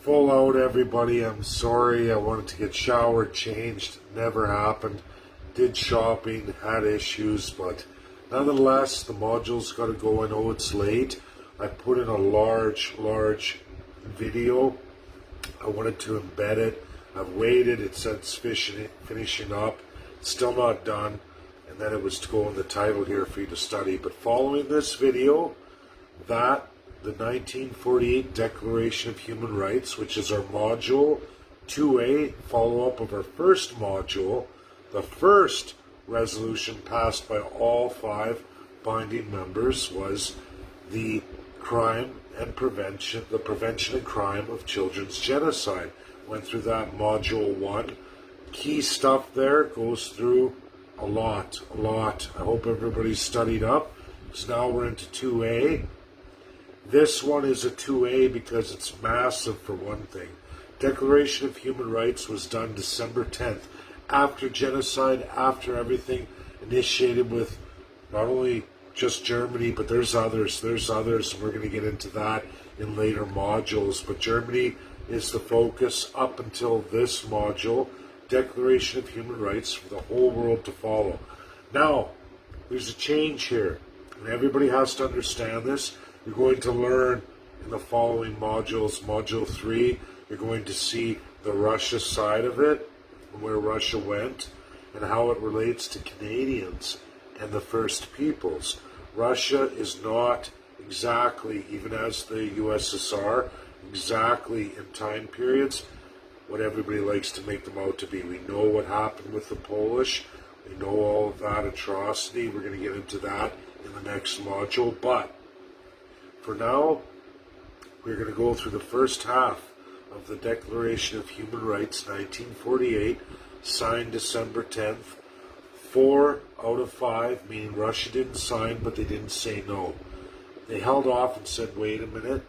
Full out, everybody. I'm sorry. I wanted to get showered, changed. Never happened. Did shopping, had issues, but nonetheless, the module's got to go. I know it's late. I put in a large video. I wanted to embed it. I've waited. It said it's finishing up. Still not done. And then it was to go in the title here for you to study. But following this video, the 1948 Declaration of Human Rights, which is our module 2A, follow-up of our first module, the first resolution passed by all 5 binding members was the prevention and crime of children's genocide. Went through that module 1. Key stuff there, goes through a lot. I hope everybody's studied up, because now we're into 2A. This one is a 2A because it's massive, for one thing. Declaration of Human Rights was done December 10th, after genocide, after everything, initiated with not only just Germany, but there's others, and we're going to get into that in later modules. But Germany is the focus up until this module, Declaration of Human Rights, for the whole world to follow. Now, there's a change here, and everybody has to understand this. You're going to learn in the following modules. Module 3, you're going to see the Russia side of it, and where Russia went, and how it relates to Canadians and the First Peoples. Russia is not exactly, even as the USSR, exactly in time periods what everybody likes to make them out to be. We know what happened with the Polish. We know all of that atrocity. We're going to get into that in the next module. But for now, we're going to go through the first half of the Declaration of Human Rights, 1948, signed December 10th. 4 out of 5, meaning Russia didn't sign, but they didn't say no. They held off and said, wait a minute,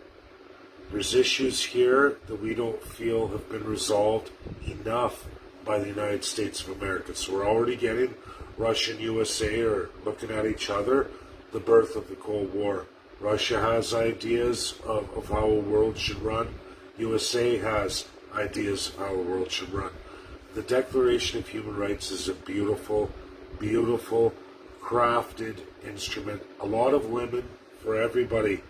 there's issues here that we don't feel have been resolved enough by the United States of America. So we're already getting Russia and USA are looking at each other, the birth of the Cold War. Russia has ideas of how a world should run. USA has ideas of how a world should run. The Declaration of Human Rights is a beautiful, beautiful, crafted instrument. A lot of women, for everybody.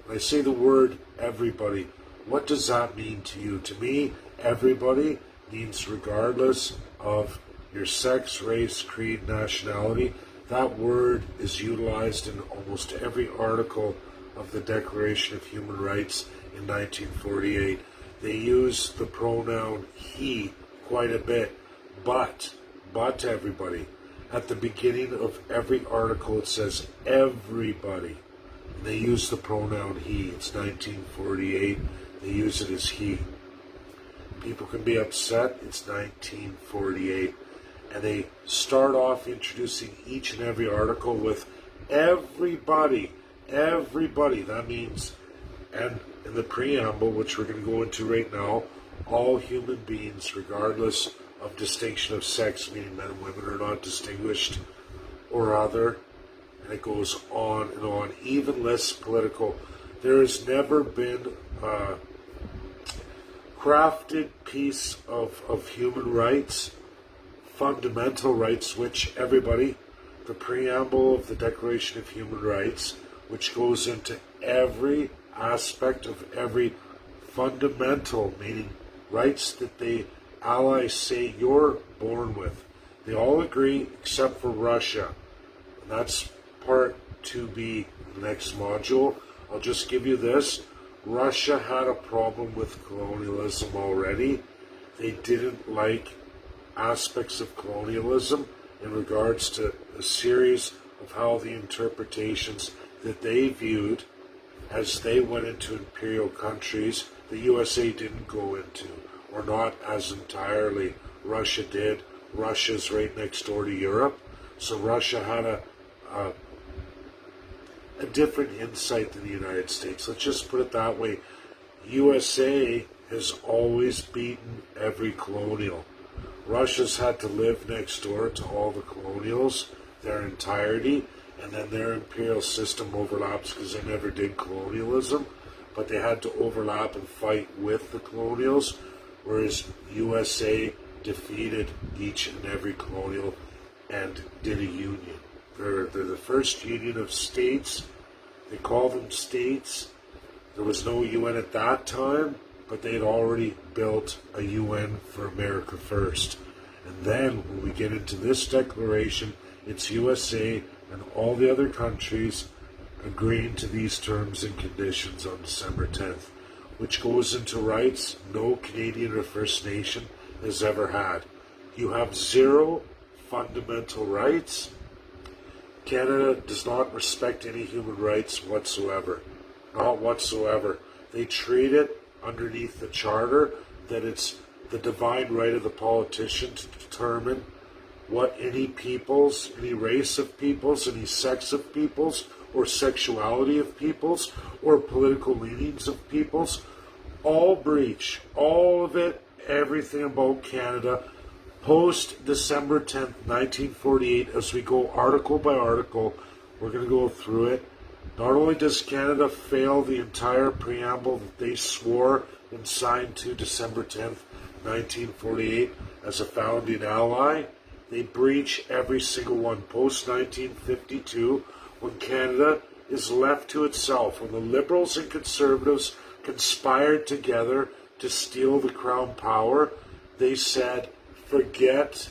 When I say the word everybody, what does that mean to you? To me, everybody means regardless of your sex, race, creed, nationality. That word is utilized in almost every article of the Declaration of Human Rights in 1948. They use the pronoun he quite a bit, but everybody. At the beginning of every article it says everybody. And they use the pronoun he. It's 1948. They use it as he. People can be upset. It's 1948. And they start off introducing each and every article with everybody. Everybody. That means, and in the preamble, which we're going to go into right now, all human beings, regardless of distinction of sex, meaning men and women are not distinguished or other. And it goes on and on. Even less political. There has never been a crafted piece of human rights, fundamental rights, which everybody, the preamble of the Declaration of Human Rights, which goes into every aspect of every fundamental, meaning rights that the Allies say you're born with. They all agree except for Russia. And that's part 2B, the next module. I'll just give you this. Russia had a problem with colonialism already. They didn't like aspects of colonialism in regards to a series of how the interpretations that they viewed as they went into imperial countries, the USA didn't go into, or not as entirely. Russia did. Russia's right next door to Europe, so Russia had a different insight than the United States. Let's just put it that way. USA has always beaten every colonial. Russia's had to live next door to all the colonials, their entirety, and then their imperial system overlaps because they never did colonialism. but they had to overlap and fight with the colonials, whereas USA defeated each and every colonial and did a union. They're the first union of states. They call them states. There was no UN at that time, but they had already built a UN for America first. And then when we get into this declaration, it's USA and all the other countries agreeing to these terms and conditions on December 10th, which goes into rights no Canadian or First Nation has ever had. You have 0 fundamental rights. Canada does not respect any human rights whatsoever. Not whatsoever. They treat it underneath the Charter that it's the divine right of the politician to determine what any peoples, any race of peoples, any sex of peoples, or sexuality of peoples, or political leanings of peoples, all breach, all of it, everything about Canada, post December 10th, 1948, as we go article by article, we're going to go through it. Not only does Canada fail the entire preamble that they swore and signed to December 10th, 1948 as a founding ally, they breach every single one. Post-1952, when Canada is left to itself, when the Liberals and Conservatives conspired together to steal the Crown power, they said, forget,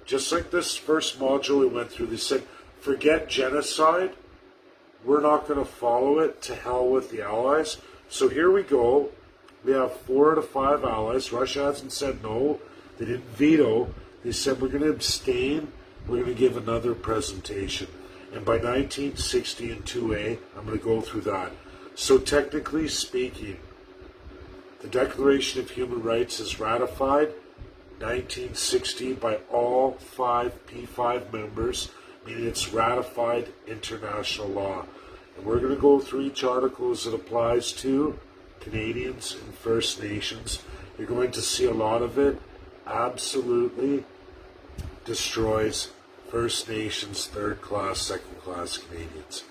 just like this first module we went through, they said, forget genocide. We're not going to follow it. To hell with the Allies. So here we go. We have 4 out of 5 allies. Russia hasn't said no. They didn't veto. They said we're going to abstain. We're going to give another presentation. And by 1960 in 2A, I'm going to go through that. So technically speaking, the Declaration of Human Rights is ratified 1960 by all 5 P5 members, meaning it's ratified international law. And we're going to go through each article as it applies to Canadians and First Nations. You're going to see a lot of it absolutely destroys First Nations, third class, second class Canadians.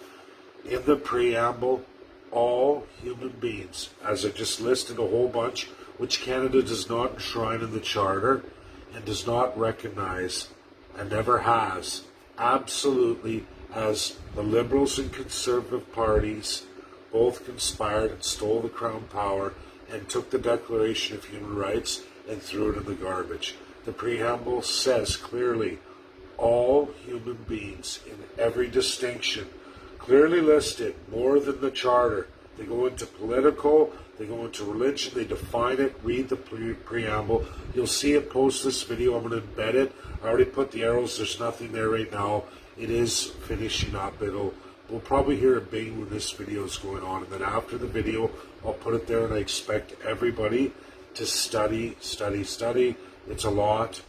In the preamble, all human beings, as I just listed a whole bunch, which Canada does not enshrine in the Charter and does not recognize and never has, absolutely, as the Liberals and Conservative parties both conspired and stole the Crown power and took the Declaration of Human Rights and threw it in the garbage. The preamble says clearly, all human beings in every distinction, clearly listed, more than the Charter. They go into political, they go into religion, they define it, read the preamble. You'll see it post this video. I'm going to embed it. I already put the arrows. There's nothing there right now. It is finishing up. We'll probably hear a bing when this video is going on. And then after the video, I'll put it there, and I expect everybody to study. It's a lot.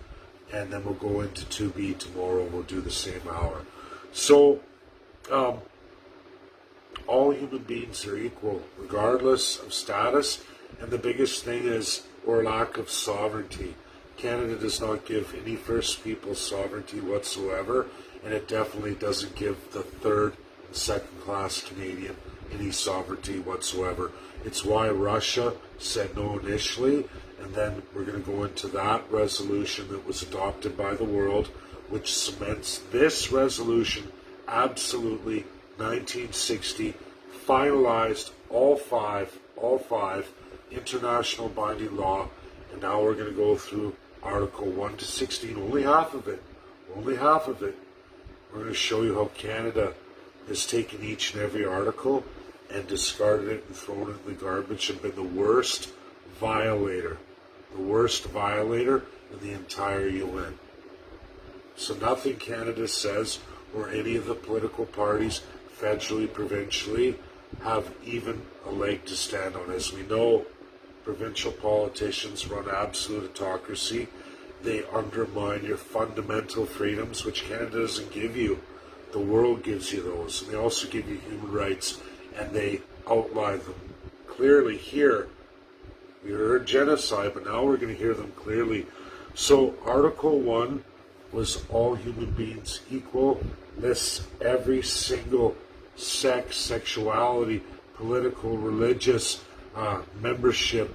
And then we'll go into 2B tomorrow. We'll do the same hour. So, all human beings are equal, regardless of status. And the biggest thing is our lack of sovereignty. Canada does not give any First Peoples sovereignty whatsoever, and it definitely doesn't give the third and second class Canadian any sovereignty whatsoever. It's why Russia said no initially, and then we're going to go into that resolution that was adopted by the world, which cements this resolution absolutely 1960, finalized all five international binding law, and now we're going to go through Article 1 to 16, only half of it. We're going to show you how Canada has taken each and every article and discarded it and thrown it in the garbage and been the worst violator in the entire UN. So nothing Canada says, or any of the political parties, federally, provincially, have even a leg to stand on. As we know, provincial politicians run absolute autocracy. They undermine your fundamental freedoms, which Canada doesn't give you. The world gives you those. And they also give you human rights, and they outline them clearly here. We heard genocide, but now we're going to hear them clearly. So Article 1 was all human beings equal, lists every single sex, sexuality, political, religious, membership,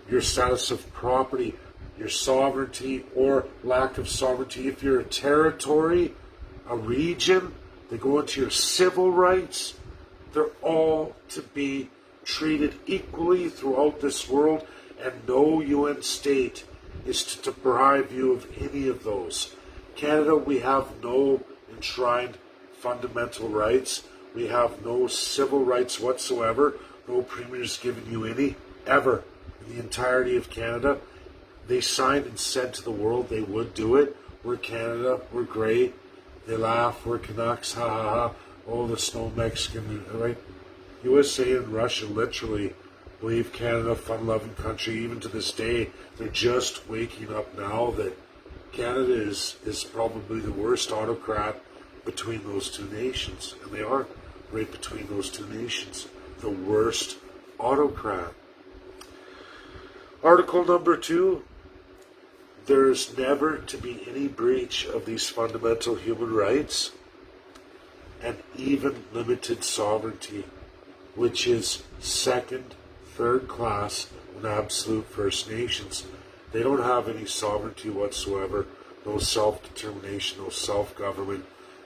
your status of property, your sovereignty or lack of sovereignty. If you're a territory, a region, they go into your civil rights. They're all to be treated equally throughout this world, and no UN state is to deprive you of any of those. Canada, we have no enshrined fundamental rights. We have no civil rights whatsoever. No premier's given you any, ever, in the entirety of Canada. They signed and said to the world they would do it. We're Canada, we're great. They laugh, we're Canucks, ha ha ha. Oh, the snow Mexican, right? USA and Russia literally believe Canada, fun-loving country. Even to this day, they're just waking up now that Canada is probably the worst autocrat between those two nations. And they are right between those two nations. The worst autocrat. Article number 2. There's never to be any breach of these fundamental human rights and even limited sovereignty, which is second, third class, and absolute First Nations. They don't have any sovereignty whatsoever, no self-determination, no self-government.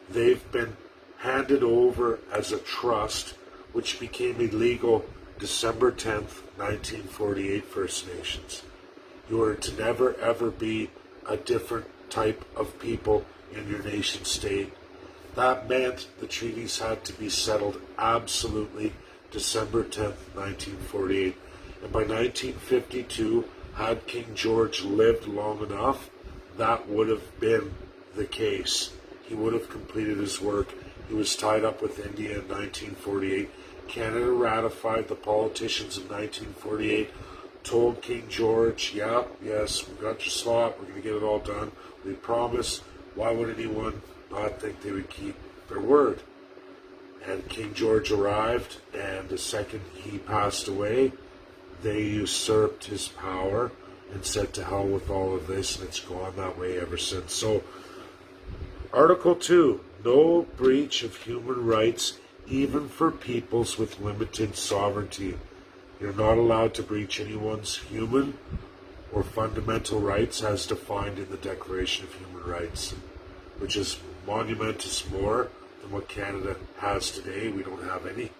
They've been handed over as a trust, which became illegal December 10th, 1948, First Nations. You are to never ever be a different type of people in your nation state. That meant the treaties had to be settled absolutely December 10th, 1948. And by 1952, had King George lived long enough, that would have been the case. He would have completed his work. He was tied up with India in 1948. Canada ratified. The politicians in 1948 told King George, yeah, yes, we got your slot, we're going to get it all done. We promise. Why would anyone not think they would keep their word? And King George arrived, and the second he passed away, they usurped his power and said to hell with all of this, and it's gone that way ever since. So, Article 2, no breach of human rights, even for peoples with limited sovereignty. You're not allowed to breach anyone's human or fundamental rights as defined in the Declaration of Human Rights, which is monumentous more than what Canada has today. We don't have any.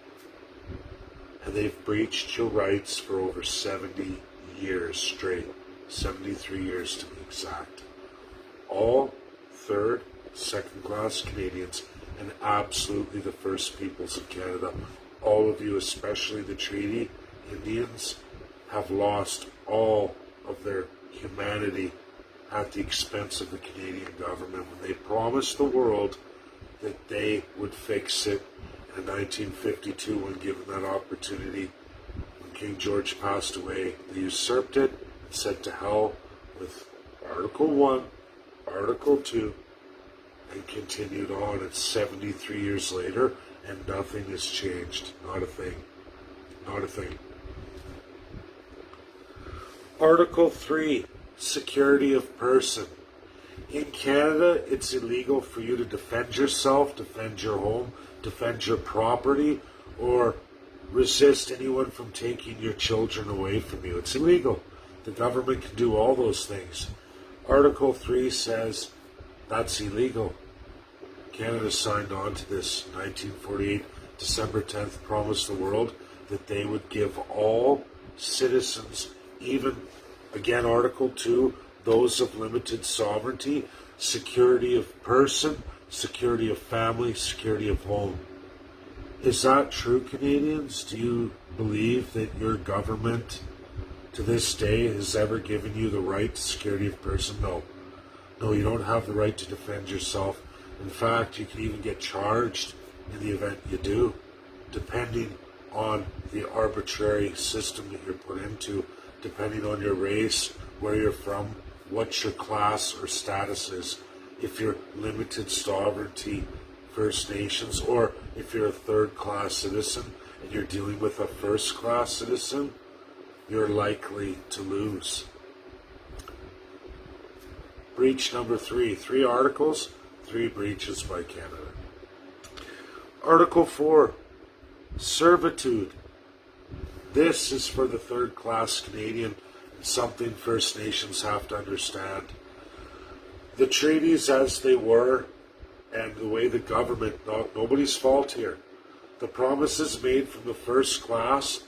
And they've breached your rights for over 70 years straight. 73 years to be exact. All third, second-class Canadians and absolutely the First Peoples of Canada, all of you, especially the Treaty Indians, have lost all of their humanity at the expense of the Canadian government when they promised the world that they would fix it. In 1952, when given that opportunity, when King George passed away, they usurped it and said to hell with Article 1, Article 2, and continued on. It's 73 years later, and nothing has changed. Not a thing. Not a thing. Article 3, security of person. In Canada, it's illegal for you to defend yourself, defend your home, defend your property, or resist anyone from taking your children away from you. It's illegal. The government can do all those things. Article 3 says that's illegal. Canada signed on to this 1948, December 10th, promised the world that they would give all citizens, even, again, Article 2, those of limited sovereignty, security of person, security of family, security of home. Is that true, Canadians? Do you believe that your government to this day has ever given you the right to security of person? No. No, you don't have the right to defend yourself. In fact, you can even get charged in the event you do, depending on the arbitrary system that you're put into, depending on your race, where you're from, what your class or status is. If you're limited sovereignty First Nations, or if you're a third-class citizen and you're dealing with a first-class citizen, you're likely to lose. Breach number 3. 3 articles, 3 breaches by Canada. Article 4. Servitude. This is for the third-class Canadian, something First Nations have to understand. The treaties as they were, and the way the government, nobody's fault here. The promises made from the first class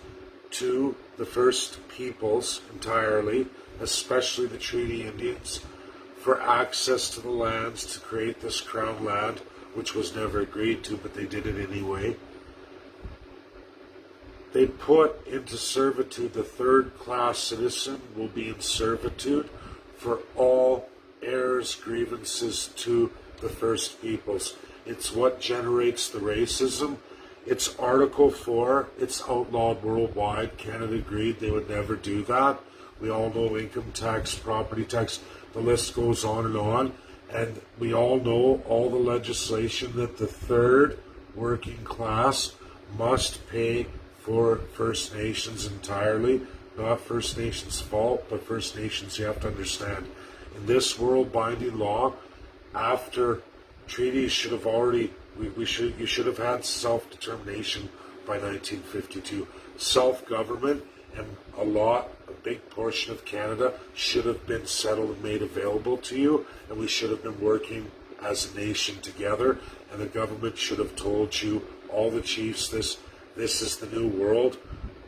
to the First Peoples entirely, especially the Treaty Indians, for access to the lands to create this crown land, which was never agreed to, but they did it anyway. They put into servitude the third-class citizen will be in servitude for all errors, grievances to the First Peoples. It's what generates the racism. It's Article 4. It's outlawed worldwide. Canada agreed they would never do that. We all know income tax, property tax, the list goes on and on. And we all know all the legislation that the third working class must pay for First Nations entirely. Not First Nations' fault, but First Nations, you have to understand. In this world binding law, after treaties should have already, you should have had self-determination by 1952. Self-government, and a big portion of Canada should have been settled and made available to you, and we should have been working as a nation together, and the government should have told you, all the chiefs, this is the new world.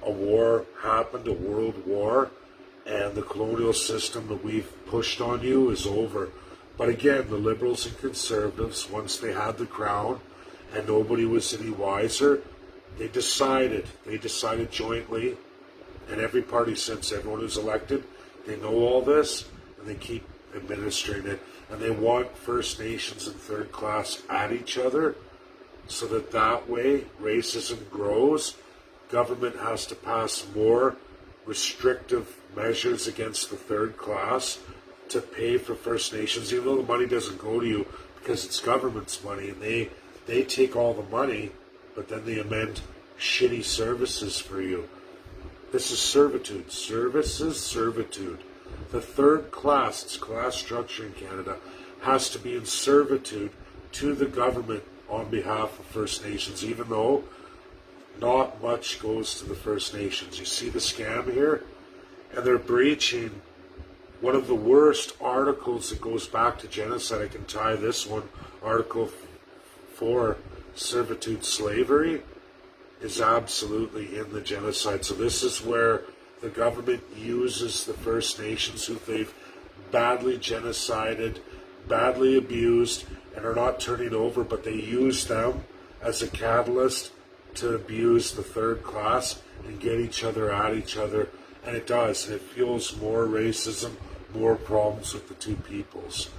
A war happened, a world war, and the colonial system that we've pushed on you is over. But again, the Liberals and Conservatives, once they had the crown and nobody was any wiser, they decided jointly, and every party since, everyone who's elected, they know all this, and they keep administering it. And they want First Nations and third class at each other, so that way racism grows. Government has to pass more restrictive measures against the third class to pay for First Nations, even though the money doesn't go to you because it's government's money, and they take all the money, but then they amend shitty services for you. This is servitude. Servitude. The third class, it's class structure in Canada, has to be in servitude to the government on behalf of First Nations, even though not much goes to the First Nations. You see the scam here? And they're breaching one of the worst articles that goes back to genocide. I can tie this one, Article 4, servitude, slavery, is absolutely in the genocide. So this is where the government uses the First Nations who they've badly genocided, badly abused, and are not turning over, but they use them as a catalyst to abuse the third class and get each other at each other. And it does, and it fuels more racism, more problems with the two peoples.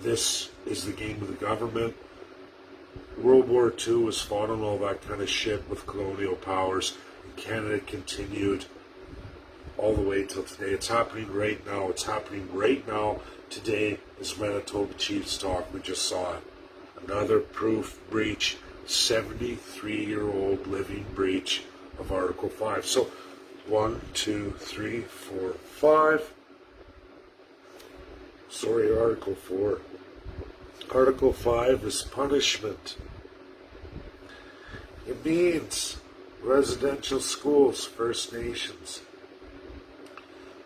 This is the game of the government. World War II was fought on all that kind of shit with colonial powers, and Canada continued all the way till today. It's happening right now. It's happening right now. Today is Manitoba Chiefs talk. We just saw it. Another proof breach, 73-year-old living breach of Article 5. So 1, 2, 3, 4, 5. Sorry, Article 4. Article 5 is punishment. It means residential schools, First Nations.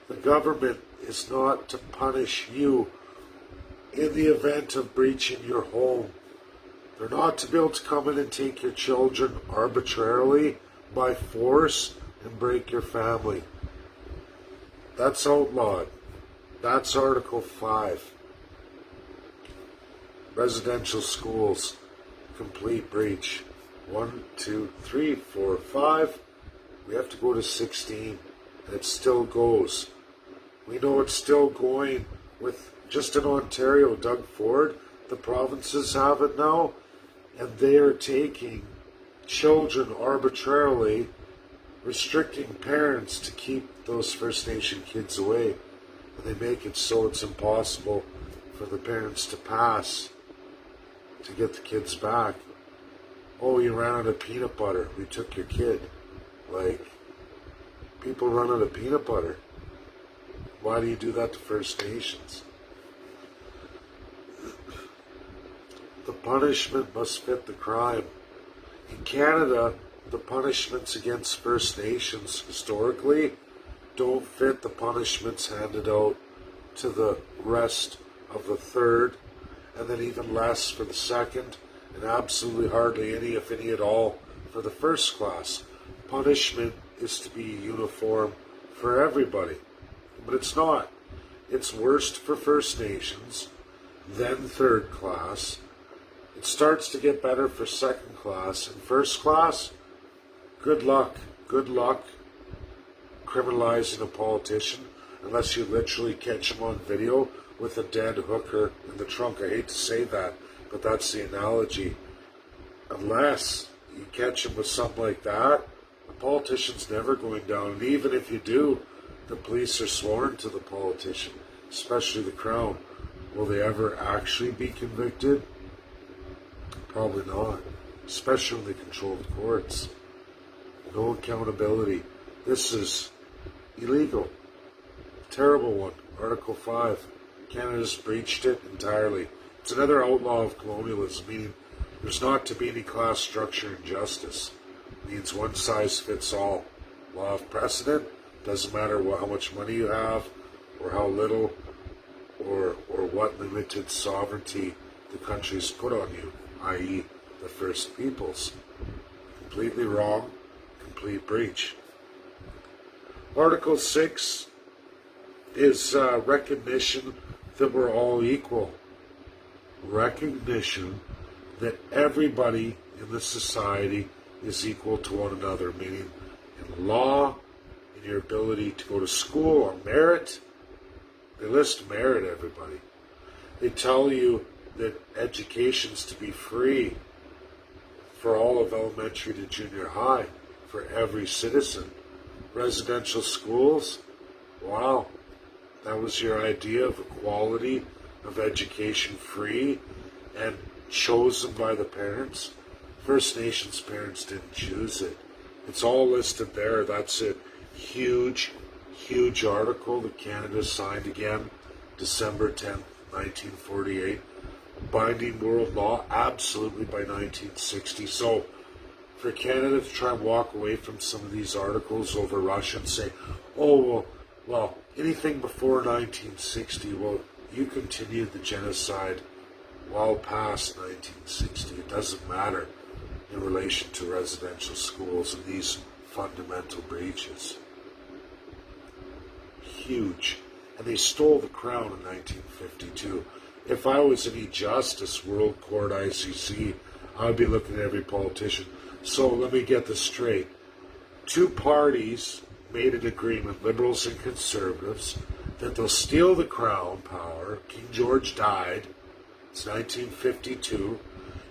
The government is not to punish you in the event of breaching your home. They're not to be able to come in and take your children arbitrarily by force and break your family. That's outlawed. That's Article 5. Residential schools, complete breach. 1, 2, 3, 4, 5. We have to go to 16, and it still goes. We know it's still going with, just in Ontario, Doug Ford, the provinces have it now, and they are taking children arbitrarily, restricting parents to keep those First Nation kids away. And they make it so it's impossible for the parents to pass to get the kids back. Oh, you ran out of peanut butter. We took your kid. Like, people run out of peanut butter. Why do you do that to First Nations? The punishment must fit the crime. In Canada, the punishments against First Nations historically don't fit the punishments handed out to the rest of the third, and then even less for the second, and absolutely hardly any, if any at all, for the first class. Punishment is to be uniform for everybody, but it's not. It's worst for First Nations, then third class. It starts to get better for second class, and first class, good luck criminalizing a politician unless you literally catch him on video with a dead hooker in the trunk. I hate to say that, but that's the analogy. Unless you catch him with something like that, the politician's never going down. And even if you do, the police are sworn to the politician, especially the Crown. Will they ever actually be convicted? Probably not, especially when they control the courts. No accountability. This is illegal. Terrible one. Article 5. Canada's breached it entirely. It's another outlaw of colonialism, meaning there's not to be any class structure and justice. It means one size fits all. Law of precedent. Doesn't matter how much money you have, or how little, or what limited sovereignty the country's put on you, i.e. the First Peoples. Completely wrong. Complete breach. Article 6 is recognition that we're all equal. Recognition that everybody in the society is equal to one another, meaning in law, in your ability to go to school, or merit. They list merit, everybody. They tell you that education's to be free for all of elementary to junior high, for every citizen. Residential schools, wow, that was your idea of equality of education, free and chosen by the parents. First Nations parents didn't choose it. It's all listed there. That's it. Huge article that Canada signed again, December 10th, 1948. Binding world law, absolutely, by 1960. So for Canada to try and walk away from some of these articles over Russia and say, oh, well, anything before 1960, well, you continued the genocide well past 1960. It doesn't matter in relation to residential schools and these fundamental breaches. Huge. And they stole the crown in 1952. If I was any justice, World Court, ICC, I would be looking at every politician. So let me get this straight. Two parties made an agreement, Liberals and Conservatives, that they'll steal the crown power. King George died. It's 1952.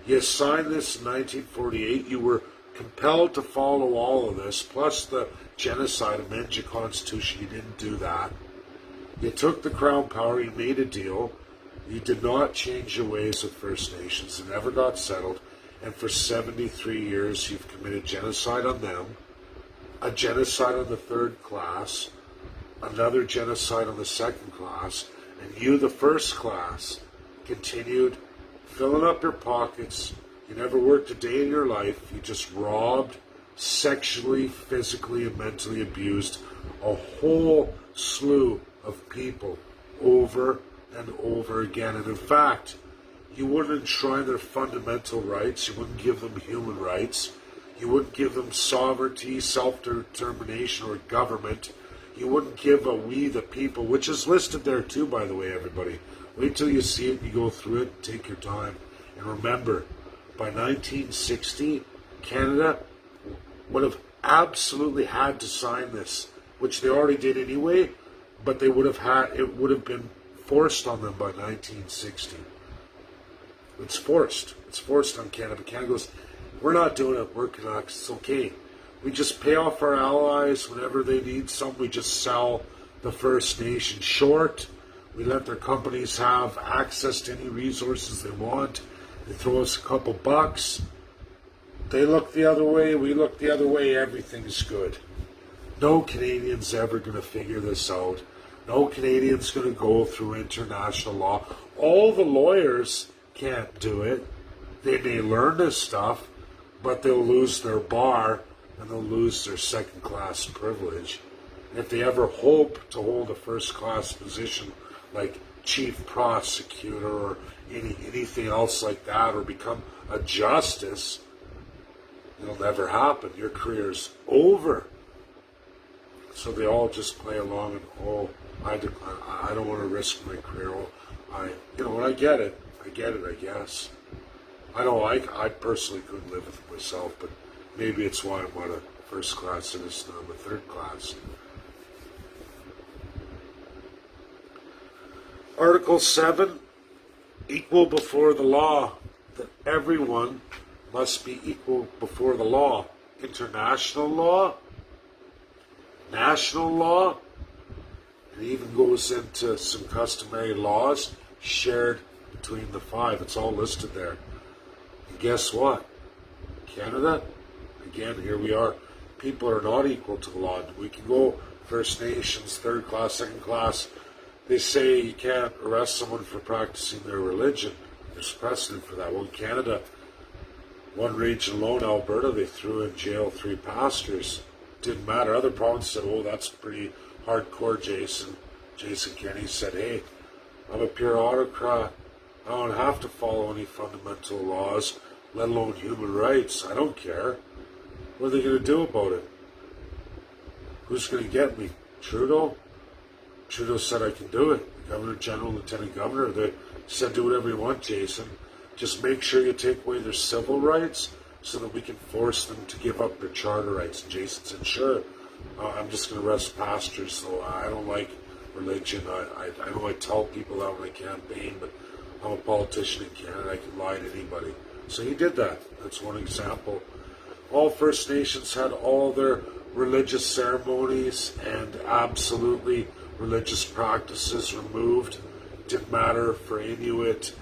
You signed this in 1948. You were compelled to follow all of this, plus the genocide, amend your constitution. You didn't do that. You took the crown power. You made a deal. You did not change your ways with First Nations. It never got settled. And for 73 years, you've committed genocide on them, a genocide on the third class, another genocide on the second class, and you, the first class, continued filling up your pockets. You never worked a day in your life. You just robbed, sexually, physically, and mentally abused a whole slew of people over and over again. And in fact, you wouldn't enshrine their fundamental rights. You wouldn't give them human rights. You wouldn't give them sovereignty, self-determination, or government. You wouldn't give a we the people, which is listed there too, by the way, everybody. Wait till you see it and you go through it. Take your time. And remember, by 1960, Canada would have absolutely had to sign this, which they already did anyway, but it would have been forced on them by 1960. It's forced. It's forced on Canada. Canada goes, we're not doing it. We're Canucks. It's okay. We just pay off our allies whenever they need some. We just sell the First Nation short. We let their companies have access to any resources they want. They throw us a couple bucks. They look the other way. We look the other way. Everything's good. No Canadian's ever going to figure this out. No Canadian's going to go through international law. All the lawyers can't do it. They may learn this stuff, but they'll lose their bar and they'll lose their second-class privilege. And if they ever hope to hold a first-class position like chief prosecutor or anything else like that, or become a justice, it'll never happen. Your career's over. So they all just play along and, oh, I don't want to risk my career. Oh, and I get it. I guess. I personally couldn't live with myself, but maybe it's why I'm not a first-class citizen. I'm a third-class. Article 7, equal before the law. That everyone must be equal before the law. International law, national law, it even goes into some customary laws shared between the five. It's all listed there. And guess what? Canada, again, here we are. People are not equal to the law. We can go First Nations, third class, second class. They say you can't arrest someone for practicing their religion. There's precedent for that. Well, in Canada, one region alone, Alberta, they threw in jail 3 pastors. Didn't matter. Other provinces said, oh, that's pretty hardcore, Jason. Jason Kenney said, hey, I'm a pure autocrat. I don't have to follow any fundamental laws, let alone human rights. I don't care. What are they going to do about it? Who's going to get me? Trudeau? Trudeau said I can do it. The Governor General, Lieutenant Governor, they said do whatever you want, Jason. Just make sure you take away their civil rights so that we can force them to give up their charter rights. And Jason said, sure, I'm just going to arrest pastors, so I don't like religion. I know I tell people that when I campaign, but I'm a politician in Canada. I can lie to anybody. So he did that. That's one example. All First Nations had all their religious ceremonies and absolutely religious practices removed. Didn't matter for Inuit,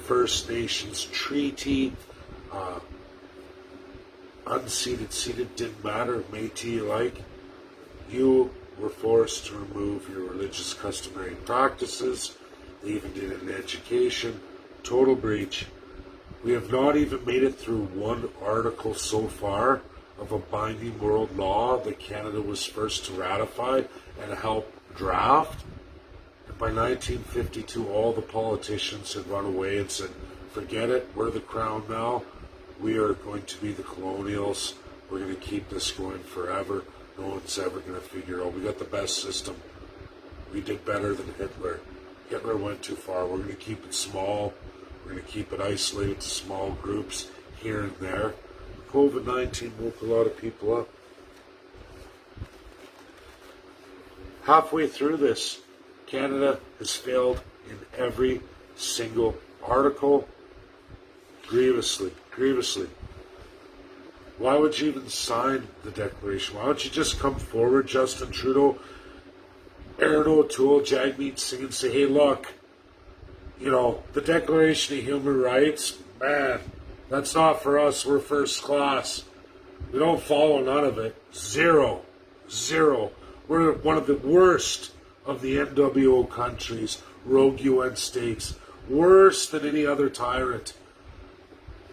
First Nations treaty, unceded, ceded, didn't matter, Métis alike. You were forced to remove your religious customary practices. They even did it in education. Total breach. We have not even made it through one article so far of a binding world law that Canada was first to ratify and help draft. And by 1952, all the politicians had run away and said, forget it, we're the crown now. We are going to be the colonials. We're going to keep this going forever. No one's ever going to figure out. We got the best system. We did better than Hitler. Hitler went too far. We're going to keep it small. We're going to keep it isolated to small groups here and there. COVID-19 woke a lot of people up. Halfway through this, Canada has failed in every single article. Grievously. Why would you even sign the Declaration? Why don't you just come forward, Justin Trudeau, Aaron O'Toole, Jagmeet Singh, and say, hey, look, the Declaration of Human Rights, man, that's not for us. We're first class. We don't follow none of it. Zero. We're one of the worst of the NWO countries, rogue UN states, worse than any other tyrant.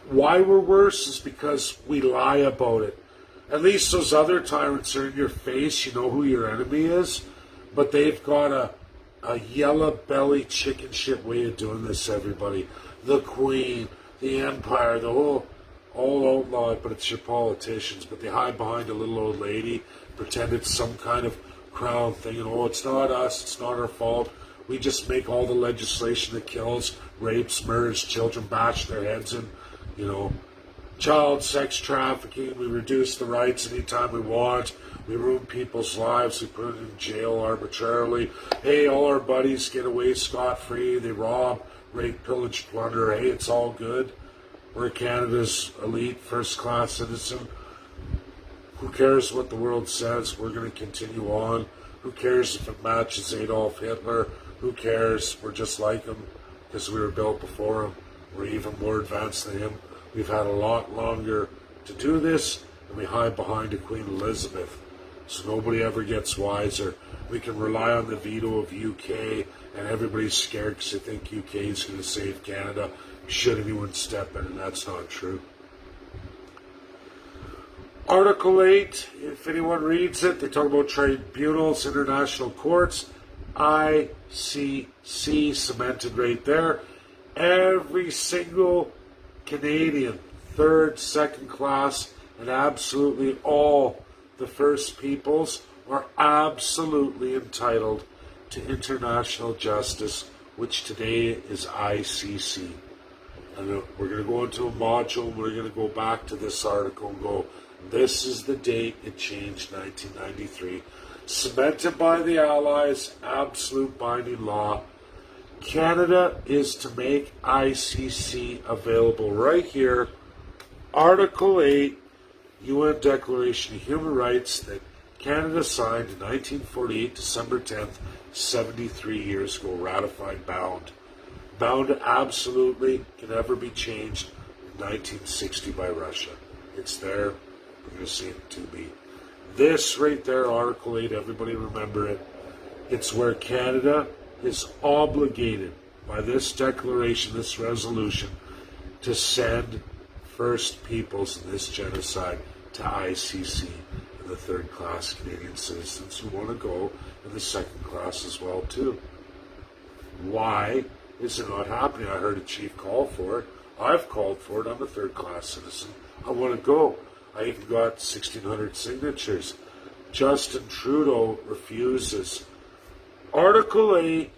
Why we're worse is because we lie about it. At least those other tyrants are in your face. You know who your enemy is. But they've got a yellow belly chicken shit way of doing this, everybody. The Queen, the Empire, the whole, all outlawed, but it's your politicians. But they hide behind a little old lady, pretend it's some kind of crown thing, and it's not us, it's not our fault. We just make all the legislation that kills, rapes, murders, children, bash their heads in, child sex trafficking. We reduce the rights anytime we want. We ruin people's lives. We put them in jail arbitrarily. Hey, all our buddies get away scot-free. They rob, rape, pillage, plunder. Hey, it's all good. We're Canada's elite first-class citizen. Who cares what the world says? We're going to continue on. Who cares if it matches Adolf Hitler? Who cares? We're just like him because we were built before him. We're even more advanced than him. We've had a lot longer to do this, and we hide behind a Queen Elizabeth. So nobody ever gets wiser. We can rely on the veto of UK, and everybody's scared because they think UK is going to save Canada should anyone step in, and that's not true. Article 8, if anyone reads it, they talk about tribunals, international courts, ICC cemented right there. Every single Canadian, third, second class, and absolutely all the First Peoples are absolutely entitled to international justice, which today is ICC. And we're going to go into a module, and we're going to go back to this article and go, this is the date it changed, 1993. Cemented by the Allies, absolute binding law. Canada is to make ICC available right here. Article 8, UN Declaration of Human Rights that Canada signed in 1948, December 10th, 73 years ago, ratified, bound. Bound absolutely, can never be changed in 1960 by Russia. It's there. We're going to see it to be. This right there, Article 8, everybody remember it. It's where Canada is obligated by this declaration, this resolution, to send First Peoples in this genocide to ICC and the third class Canadian citizens who want to go, and the second class as well too. Why is it not happening? I heard a chief call for it. I've called for it. I'm a third class citizen. I want to go. I even got 1,600 signatures. Justin Trudeau refuses. Article 8,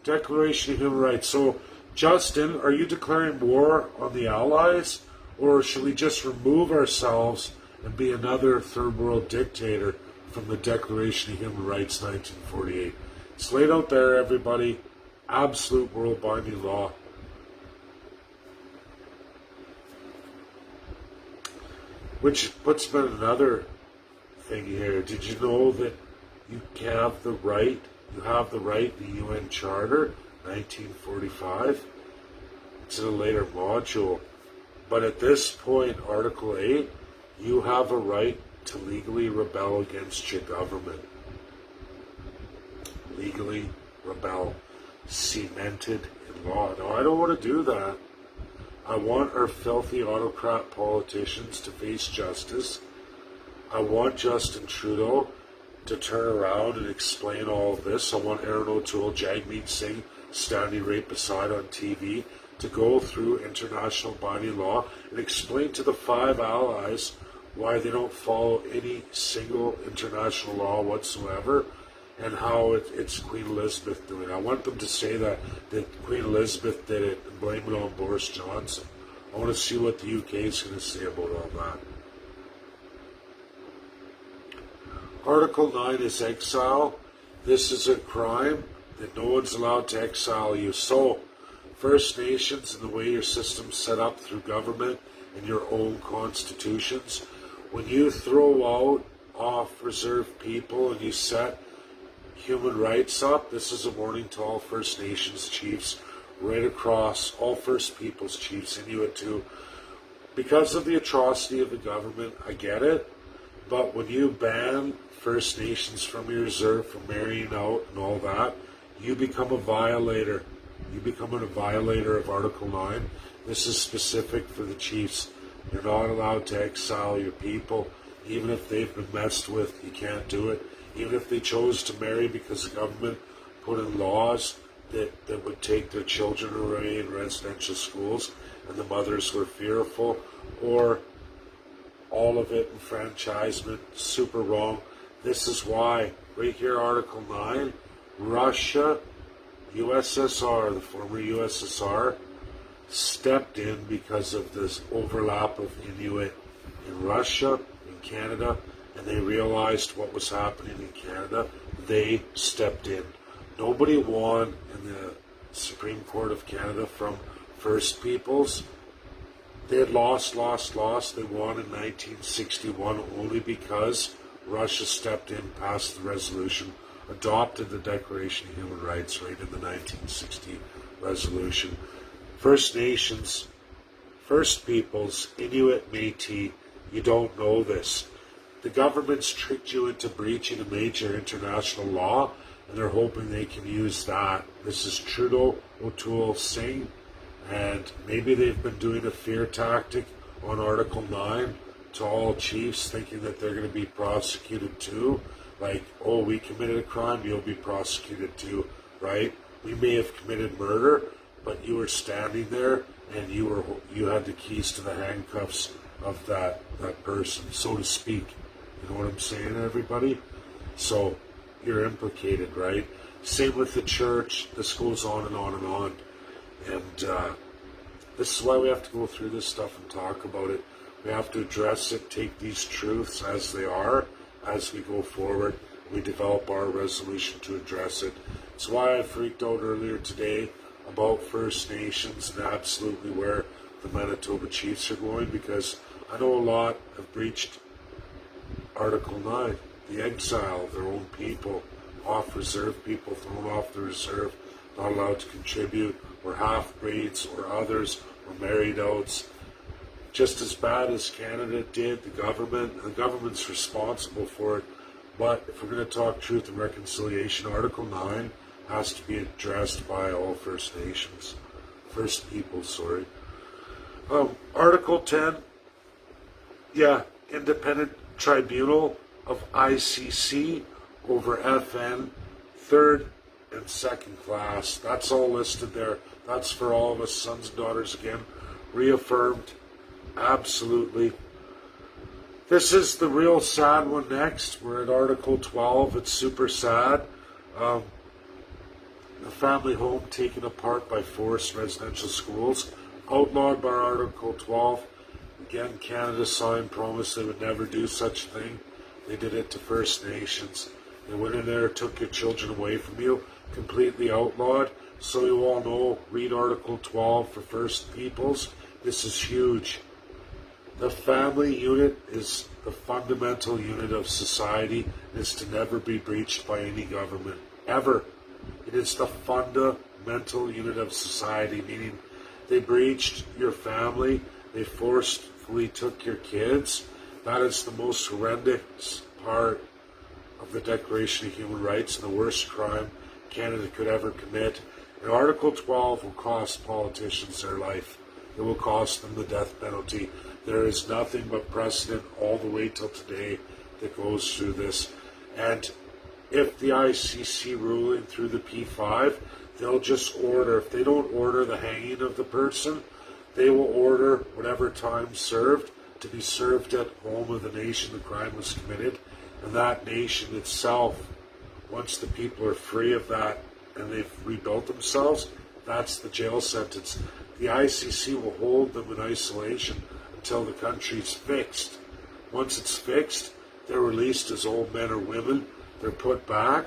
Declaration of Human Rights. So, Justin, are you declaring war on the Allies? Or should we just remove ourselves and be another third world dictator from the Declaration of Human Rights 1948? It's laid out there, everybody. Absolute world binding law. Which puts me in another thing here. Did you know that you have the right, the UN Charter, 1945? It's in a later module. But at this point, Article 8, you have a right to legally rebel against your government. Legally rebel. Cemented in law. Now, I don't want to do that. I want our filthy autocrat politicians to face justice. I want Justin Trudeau to turn around and explain all of this. I want Aaron O'Toole, Jagmeet Singh standing right beside on TV to go through international binding law and explain to the five allies why they don't follow any single international law whatsoever, and how it's Queen Elizabeth doing it. I want them to say that Queen Elizabeth did it and blame it on Boris Johnson. I want to see what the UK is going to say about all that. Article 9 is exile. This is a crime that no one's allowed to exile you. So, First Nations and the way your system's set up through government and your own constitutions, when you throw out off-reserve people and you set human rights up, this is a warning to all First Nations chiefs, right across, all First Peoples chiefs, Inuit too. Because of the atrocity of the government, I get it, but when you ban First Nations from your reserve, from marrying out and all that, you become a violator. You become a violator of Article 9. This is specific for the chiefs. You're not allowed to exile your people. Even if they've been messed with, you can't do it. Even if they chose to marry because the government put in laws that would take their children away in residential schools and the mothers were fearful, or all of it, enfranchisement, super wrong. This is why, right here, Article 9, Russia, USSR, the former USSR, stepped in because of this overlap of Inuit in Russia, in Canada, and they realized what was happening in Canada. They stepped in. Nobody won in the Supreme Court of Canada from First Peoples. They had lost. They won in 1961 only because Russia stepped in, passed the resolution, adopted the Declaration of Human Rights right in the 1960 resolution. First Nations, First Peoples, Inuit, Métis, you don't know this. The government's tricked you into breaching a major international law, and they're hoping they can use that. This is Trudeau, O'Toole, Singh, and maybe they've been doing a fear tactic on Article 9 to all chiefs, thinking that they're going to be prosecuted too. Like, oh, we committed a crime, you'll be prosecuted too, right? We may have committed murder, but you were standing there and you had the keys to the handcuffs of that person, so to speak. You know what I'm saying, everybody? So you're implicated, right? Same with the church. This goes on and on and on. And this is why we have to go through this stuff and talk about it. We have to address it, take these truths as they are, as we go forward. We develop our resolution to address it. It's why I freaked out earlier today about First Nations and absolutely where the Manitoba Chiefs are going, because I know a lot have breached Article 9, the exile of their own people, off reserve people, thrown off the reserve, not allowed to contribute, or half-breeds, or others, or married outs. Just as bad as Canada did, the government's responsible for it. But if we're going to talk truth and reconciliation, Article 9 has to be addressed by all First Nations. First Peoples, sorry. Article 10, yeah, independent tribunal of ICC over FN, third and second class. That's all listed there. That's for all of us sons and daughters again. Reaffirmed. Absolutely. This is the real sad one next. We're at Article 12. It's super sad. The family home taken apart by forced residential schools. Outlawed by Article 12. Again, Canada signed, promised they would never do such a thing. They did it to First Nations. They went in there, took your children away from you, completely outlawed. So you all know, read Article 12 for First Peoples. This is huge. The family unit is the fundamental unit of society and is to never be breached by any government, ever. It is the fundamental unit of society, meaning they breached your family, they forcefully took your kids. That is the most horrendous part of the Declaration of Human Rights and the worst crime Canada could ever commit. And Article 12 will cost politicians their life. It will cost them the death penalty. There is nothing but precedent all the way till today that goes through this. And if the ICC ruling through the P5, they'll just order, if they don't order the hanging of the person, they will order whatever time served to be served at home of the nation the crime was committed. And that nation itself, once the people are free of that and they've rebuilt themselves, that's the jail sentence. The ICC will hold them in isolation until the country's fixed. Once it's fixed, they're released as old men or women. They're put back.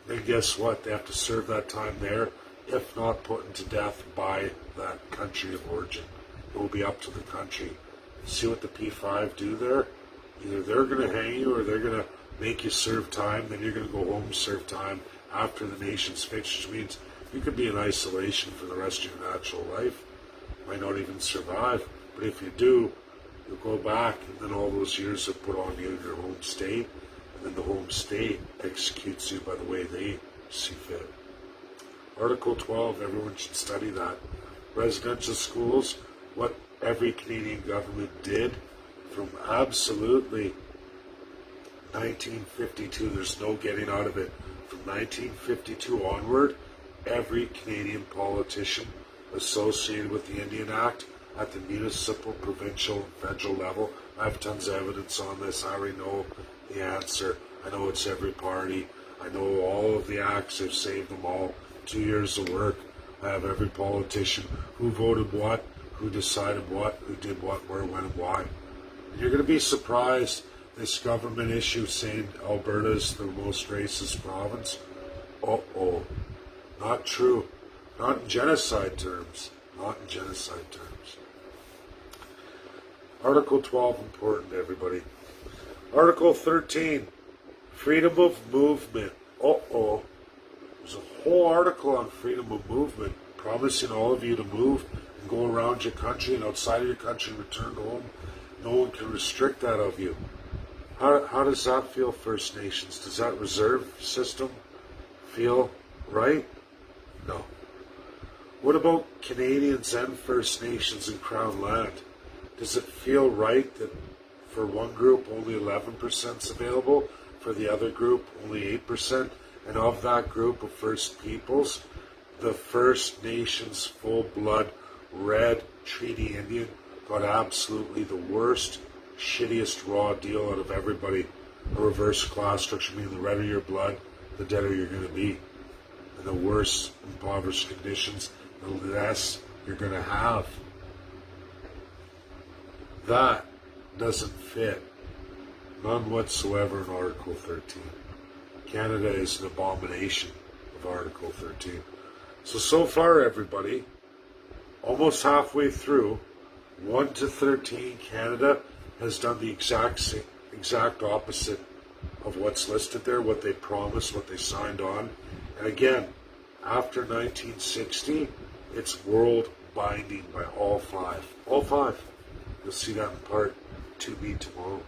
Then guess what? They have to serve that time there, if not put to death by that country of origin. It will be up to the country. See what the P5 do there? Either they're going to hang you or they're going to make you serve time, then you're going to go home and serve time after the nation's fixed, which means you could be in isolation for the rest of your natural life. Might not even survive. But if you do, you'll go back, and then all those years are put on you in your home state, and then the home state executes you by the way they see fit. Article 12, everyone should study that. Residential schools, what every Canadian government did from absolutely 1952, there's no getting out of it. From 1952 onward, every Canadian politician associated with the Indian Act at the municipal, provincial, and federal level, I have tons of evidence on this. I already know the answer. I know it's every party. I know all of the acts. I've saved them all. 2 years of work. I have every politician who voted what, who decided what, who did what, where, when, and why. And you're going to be surprised, this government issue saying Alberta is the most racist province. Uh-oh. Not true. Not in genocide terms. Not in genocide terms. Article 12, important, everybody. Article 13, freedom of movement. Uh-oh. There's a whole article on freedom of movement, promising all of you to move and go around your country and outside of your country and return home. No one can restrict that of you. How does that feel, First Nations? Does that reserve system feel right? No. What about Canadians and First Nations in Crown land? Does it feel right that For one group, only 11% is available. For the other group, only 8%. And of that group of First Peoples, the First Nations full-blood Red Treaty Indian got absolutely the worst, shittiest raw deal out of everybody. A reverse class structure, meaning the redder your blood, the deader you're going to be. And the worse impoverished conditions, the less you're going to have. That doesn't fit, none whatsoever, in Article 13. Canada is an abomination of Article 13. So far, everybody, almost halfway through, 1 to 13, Canada has done the exact opposite of what's listed there, what they promised, what they signed on. And again, after 1960, it's world binding by all five. All five. You'll see that in part 2B tomorrow.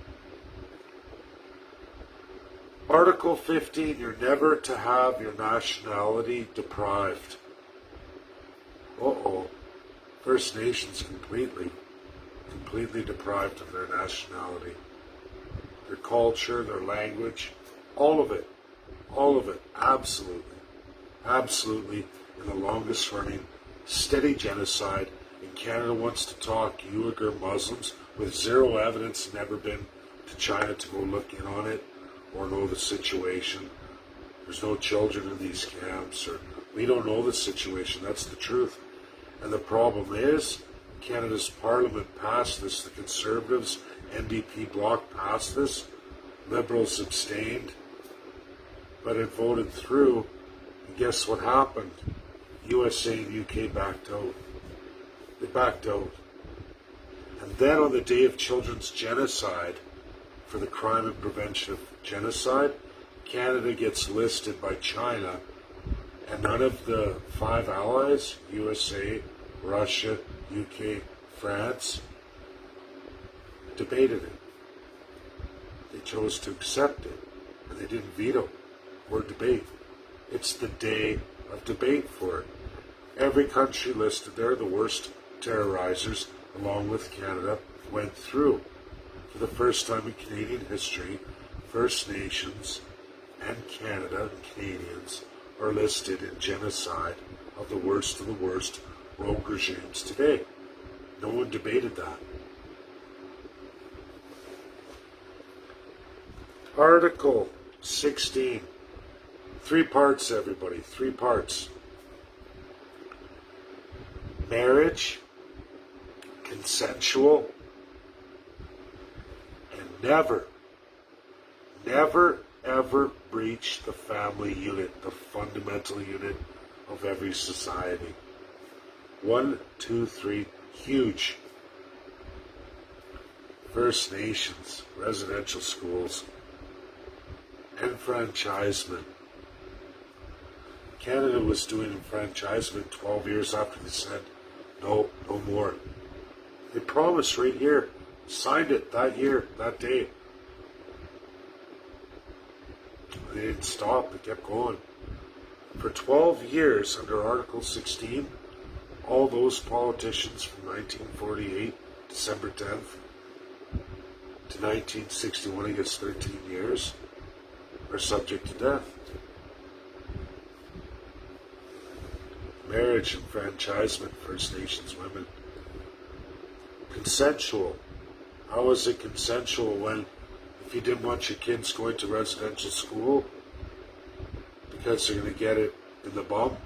Article 15, you're never to have your nationality deprived. Uh-oh. First Nations completely deprived of their nationality. Their culture, their language, all of it, absolutely, in the longest running steady genocide. And Canada wants to talk Uyghur Muslims with zero evidence, never been to China to go look in on it or know the situation. There's no children in these camps, or we don't know the situation. That's the truth. And the problem is, Canada's Parliament passed this. The Conservatives, NDP bloc passed this. Liberals abstained, but it voted through. And guess what happened? USA and UK backed out. They backed out. And then on the day of Children's Genocide, for the crime and prevention of genocide, Canada gets listed by China, and none of the five allies, USA, Russia, UK, France, debated it. They chose to accept it, and they didn't veto or debate. It's the day of debate for it. Every country listed there, the worst terrorizers, along with Canada, went through. For the first time in Canadian history, First Nations and Canada and Canadians are listed in genocide of the worst rogue regimes today. No one debated that. Article 16. 3 parts, everybody. 3 parts. Marriage, consensual, and never, ever breach the family unit, the fundamental unit of every society. 1, 2, 3, huge. First Nations, residential schools, enfranchisement. Canada was doing enfranchisement 12 years after they said, no more. They promised right here, signed it that year, that day. They didn't stop, they kept going. For 12 years under Article 16, all those politicians from 1948, December 10th, to 1961, he gets 13 years, are subject to death. Marriage, enfranchisement, First Nations women. Consensual. How is it consensual when, if you didn't want your kids going to residential school because they're going to get it in the bum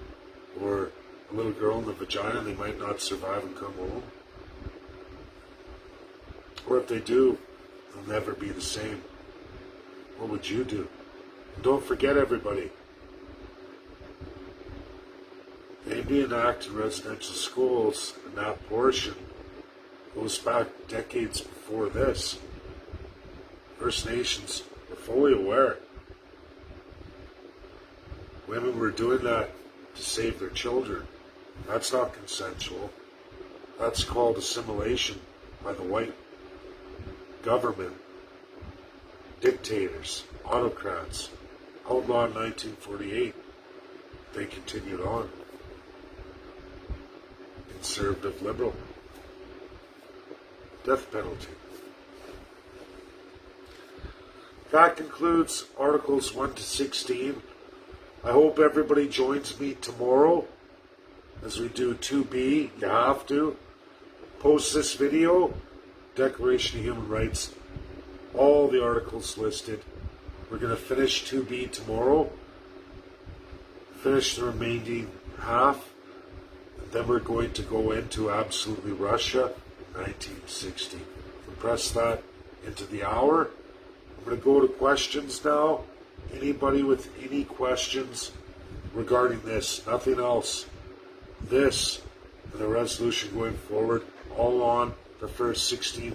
or a little girl in the vagina, they might not survive and come home? Or if they do, they'll never be the same. What would you do? And don't forget, everybody, the Indian Act in residential schools, and that portion goes back decades before this. First Nations were fully aware. Women were doing that to save their children. That's not consensual. That's called assimilation by the white government, dictators, autocrats. Outlawed in 1948. They continued on. Conservative liberal. Death penalty. That concludes Articles 1 to 16. I hope everybody joins me tomorrow as we do 2B. You have to. Post this video, Declaration of Human Rights, all the articles listed. We're going to finish 2B tomorrow, finish the remaining half, and then we're going to go into Absolutely Russia, 1960. Compress that into the hour. I'm going to go to questions now. Anybody with any questions regarding this, nothing else. This and the resolution going forward, all on the first 16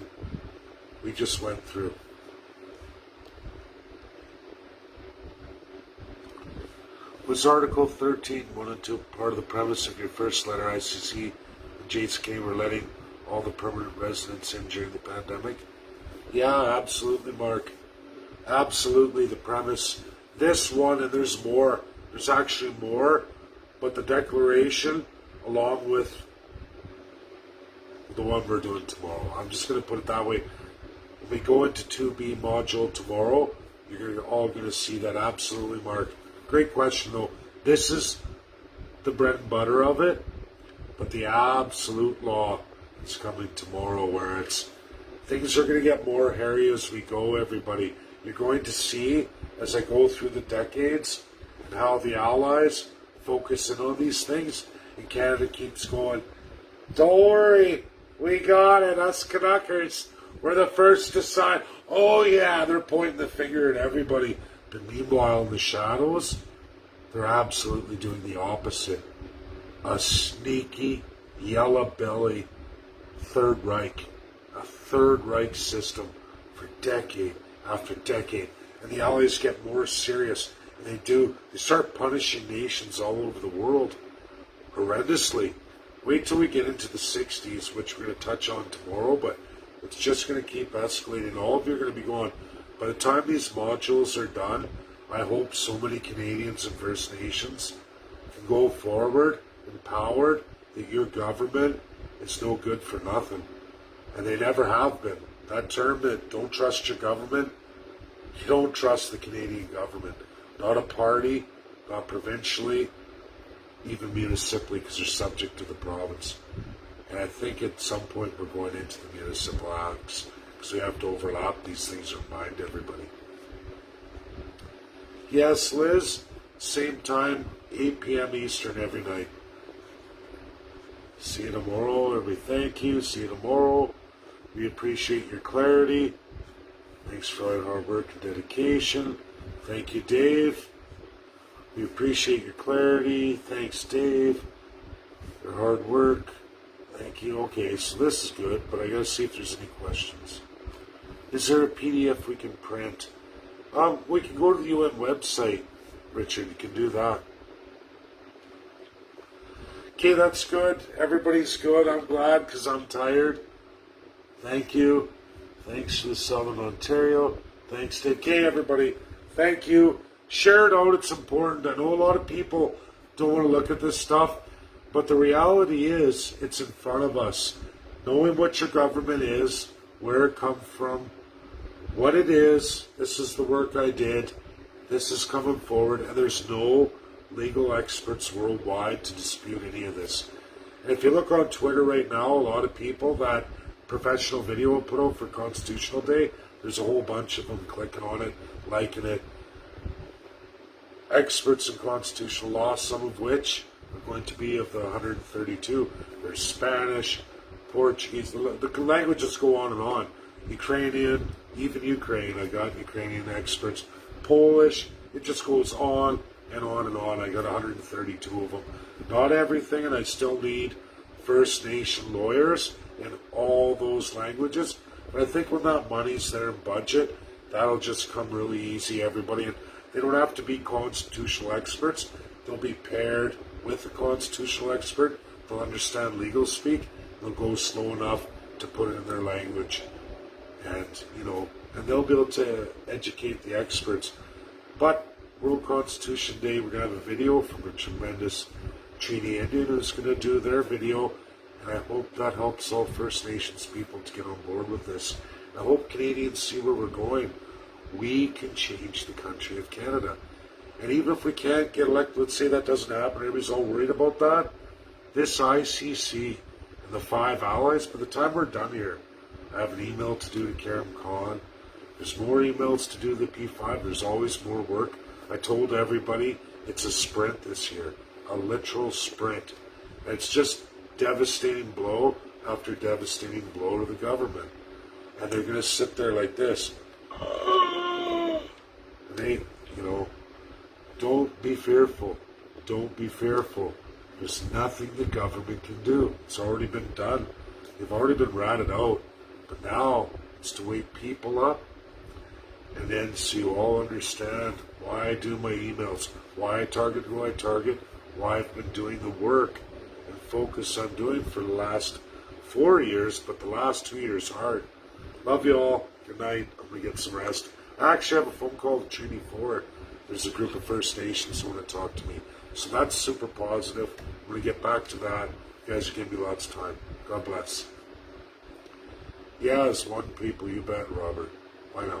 we just went through. Was Article 13, 1 and 2 part of the premise of your first letter, ICC and JSK were letting all the permanent residents in during the pandemic? Yeah, absolutely, Mark. Absolutely, the premise. This one, and there's more. There's actually more, but the declaration, along with the one we're doing tomorrow. I'm just going to put it that way. When we go into 2B module tomorrow, you're all going to see that. Absolutely, Mark. Great question, though. This is the bread and butter of it, but the absolute law is coming tomorrow, where it's things are going to get more hairy as we go, everybody. You're going to see, as I go through the decades, and how the Allies focus in on these things, and Canada keeps going, don't worry, we got it, us Canuckers. We're the first to sign. Oh yeah, they're pointing the finger at everybody. But meanwhile, in the shadows, they're absolutely doing the opposite. A sneaky, yellow belly Third Reich. A Third Reich system for decade after decade. And the Allies get more serious. And they start punishing nations all over the world horrendously. Wait till we get into the 60s, which we're going to touch on tomorrow, but it's just going to keep escalating. All of you are going to be going, by the time these modules are done, I hope so many Canadians and First Nations can go forward empowered that your government is no good for nothing. And they never have been. That term that don't trust your government, you don't trust the Canadian government. Not a party, not provincially, even municipally, because they're subject to the province. And I think at some point we're going into the municipal acts, because we have to overlap these things or remind everybody. Yes, Liz, same time, 8 p.m. Eastern every night. See you tomorrow, and we thank you. See you tomorrow. We appreciate your clarity. Thanks for all your hard work and dedication. Thank you, Dave. We appreciate your clarity. Thanks, Dave. Your hard work. Thank you. Okay, so this is good, but I gotta see if there's any questions. Is there a PDF we can print? We can go to the UN website, Richard. You can do that. Okay, that's good. Everybody's good. I'm glad because I'm tired. Thank you. Thanks to the Southern Ontario. Thanks to... Okay, everybody. Thank you. Share it out. It's important. I know a lot of people don't want to look at this stuff, but the reality is it's in front of us. Knowing what your government is, where it comes from, what it is, this is the work I did, this is coming forward, and there's no legal experts worldwide to dispute any of this. And if you look on Twitter right now, a lot of people, that professional video put out for Constitutional Day, there's a whole bunch of them clicking on it, liking it. Experts in constitutional law, some of which are going to be of the 132. There's Spanish, Portuguese, the languages go on and on. Ukrainian, even Ukraine, I got Ukrainian experts. Polish, it just goes on and on and on. I got 132 of them. Not everything, and I still need First Nation lawyers in all those languages. But I think when that money's there in budget, that'll just come really easy, everybody. And they don't have to be constitutional experts. They'll be paired with a constitutional expert. They'll understand legal speak. They'll go slow enough to put it in their language. And, and they'll be able to educate the experts. But World Constitution Day, we're going to have a video from a tremendous Trini Indian who's going to do their video. And I hope that helps all First Nations people to get on board with this. I hope Canadians see where we're going. We can change the country of Canada. And even if we can't get elected, let's say that doesn't happen, everybody's all worried about that. This ICC and the 5 allies, by the time we're done here, I have an email to do to Karen Khan. There's more emails to do to the P5. There's always more work. I told everybody it's a sprint this year, a literal sprint. And it's just devastating blow after devastating blow to the government. And they're going to sit there like this. And they, don't be fearful. Don't be fearful. There's nothing the government can do. It's already been done. They've already been ratted out. But now it's to wake people up. And then so you all understand why I do my emails, why I target who I target, why I've been doing the work and focus on doing for the last 4 years, but the last 2 years hard. Love you all. Good night. I'm going to get some rest. I actually have a phone call to Treaty 4. There's a group of First Nations who want to talk to me. So that's super positive. I'm going to get back to that. You guys are giving me lots of time. God bless. Yeah, as one people, you bet, Robert. Bye now.